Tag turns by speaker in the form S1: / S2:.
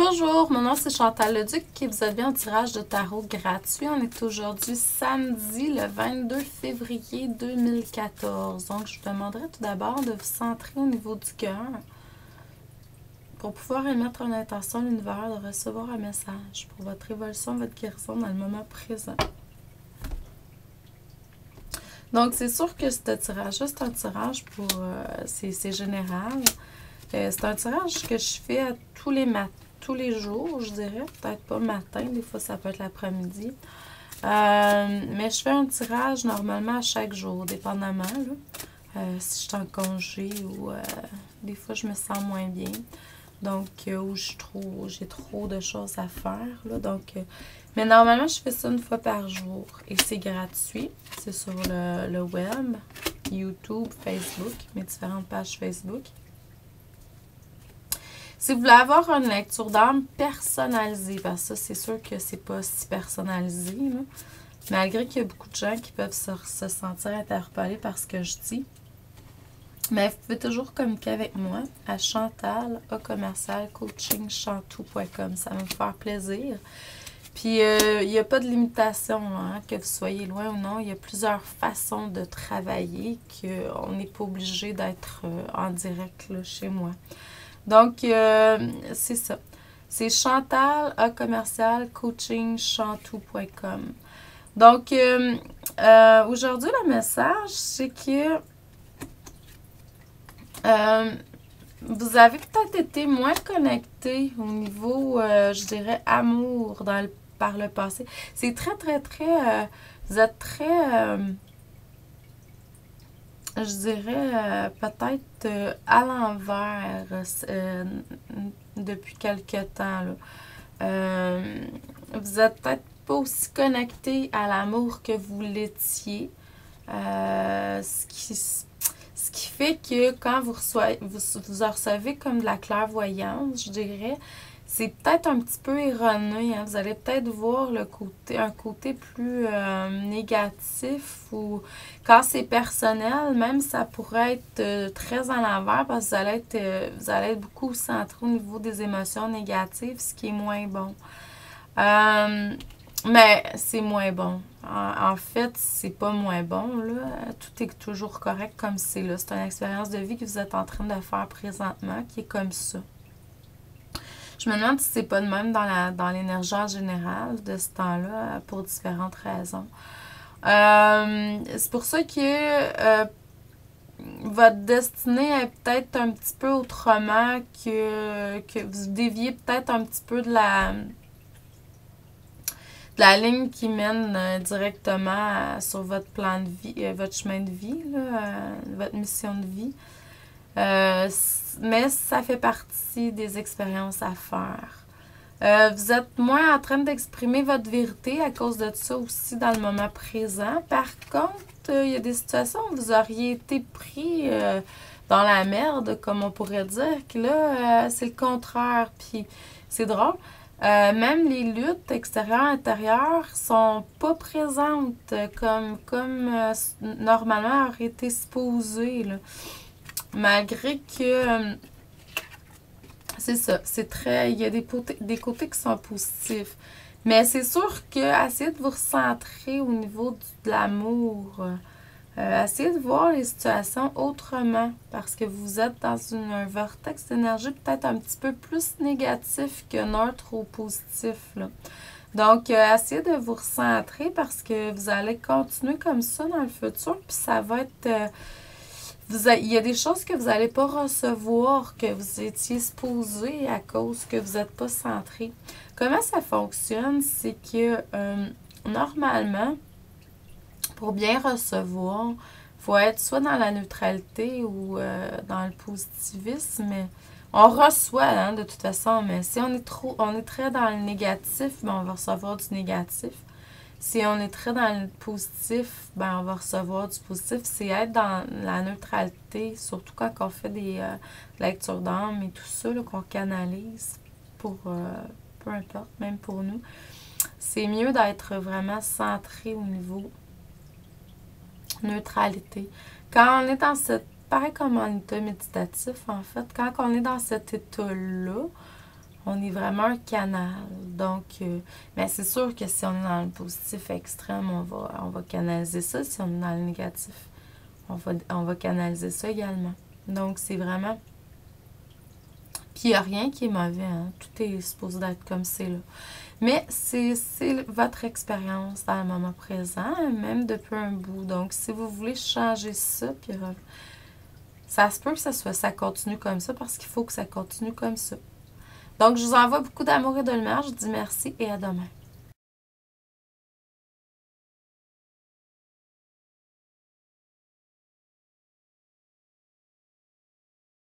S1: Bonjour, mon nom c'est Chantal Leduc et vous avez un tirage de tarot gratuit. On est aujourd'hui samedi le 22 février 2014. Donc je vous demanderai tout d'abord de vous centrer au niveau du cœur pour pouvoir émettre une intention à l'univers de recevoir un message pour votre évolution, votre guérison dans le moment présent. Donc c'est sûr que ce tirage-là, c'est un tirage pour... c'est général. C'est un tirage que je fais à tous les jours, je dirais. Peut-être pas matin, des fois ça peut être l'après-midi. Mais je fais un tirage normalement à chaque jour, dépendamment. Si je suis en congé ou des fois je me sens moins bien. Donc, où j'ai trop de choses à faire. Mais normalement, je fais ça une fois par jour. Et c'est gratuit. C'est sur le web, YouTube, Facebook, mes différentes pages Facebook. Si vous voulez avoir une lecture d'âme personnalisée, parce que ça, c'est sûr que c'est pas si personnalisé, là, malgré qu'il y a beaucoup de gens qui peuvent se sentir interpellés par ce que je dis. Mais vous pouvez toujours communiquer avec moi à chantal@coachingchantou.com. Ça va me faire plaisir. Puis, il n'y a pas de limitation, hein, que vous soyez loin ou non. Il y a plusieurs façons de travailler qu'on n'est pas obligé d'être en direct là, chez moi. Donc, c'est ça. C'est chantal@coachingchantou.com. Donc, aujourd'hui, le message, c'est que vous avez peut-être été moins connecté au niveau, je dirais, amour par le passé. C'est très, très, très... vous êtes très... je dirais peut-être à l'envers depuis quelque temps. Là. Vous êtes peut-être pas aussi connecté à l'amour que vous l'étiez. Ce qui fait que quand vous recevez comme de la clairvoyance, je dirais, c'est peut-être un petit peu erroné. Hein? Vous allez peut-être voir un côté plus négatif ou quand c'est personnel, même ça pourrait être très en l'envers parce que vous allez être beaucoup centré au niveau des émotions négatives, ce qui est moins bon. Mais c'est moins bon. En fait, c'est pas moins bon, là. Tout est toujours correct comme c'est là. C'est une expérience de vie que vous êtes en train de faire présentement qui est comme ça. Je me demande si c'est pas de même dans l'énergie en général de ce temps-là, pour différentes raisons. C'est pour ça que votre destinée est peut-être un petit peu autrement, que vous déviez peut-être un petit peu de la ligne qui mène directement sur votre plan de vie, votre chemin de vie, là, votre mission de vie. Mais ça fait partie des expériences à faire. Vous êtes moins en train d'exprimer votre vérité à cause de ça aussi dans le moment présent. Par contre, il y a des situations où vous auriez été pris dans la merde, comme on pourrait dire, que là, c'est le contraire. Puis, c'est drôle. Même les luttes extérieures-intérieures sont pas présentes comme normalement auraient été supposées, là. Malgré que c'est ça, c'est très. Il y a des côtés qui sont positifs. Mais c'est sûr que essayez de vous recentrer au niveau de l'amour. Essayez de voir les situations autrement parce que vous êtes dans un vortex d'énergie peut-être un petit peu plus négatif que neutre ou positif, là. Donc, essayez de vous recentrer parce que vous allez continuer comme ça dans le futur, puis ça va être... il y a des choses que vous n'allez pas recevoir, que vous étiez supposé à cause que vous n'êtes pas centré. Comment ça fonctionne? C'est que normalement, pour bien recevoir, il faut être soit dans la neutralité ou dans le positivisme. On reçoit, hein, de toute façon, mais si on est très dans le négatif, ben, on va recevoir du négatif. Si on est très dans le positif, ben on va recevoir du positif. C'est être dans la neutralité, surtout quand on fait des lectures d'âme et tout ça, qu'on canalise pour, peu importe, même pour nous. C'est mieux d'être vraiment centré au niveau neutralité. Quand on est dans pareil comme en état méditatif, en fait, quand on est dans cet état-là, On est vraiment un canal. Donc, mais c'est sûr que si on est dans le positif extrême, on va canaliser ça. Si on est dans le négatif, on va canaliser ça également. Donc, c'est vraiment... Puis, il n'y a rien qui est mauvais. Hein? Tout est supposé d'être comme c'est là. Mais c'est votre expérience dans le moment présent, même depuis un bout. Donc, si vous voulez changer ça, puis ça se peut que ça continue comme ça, parce qu'il faut que ça continue comme ça. Donc, je vous envoie beaucoup d'amour et de lumière. Je vous dis merci et à demain.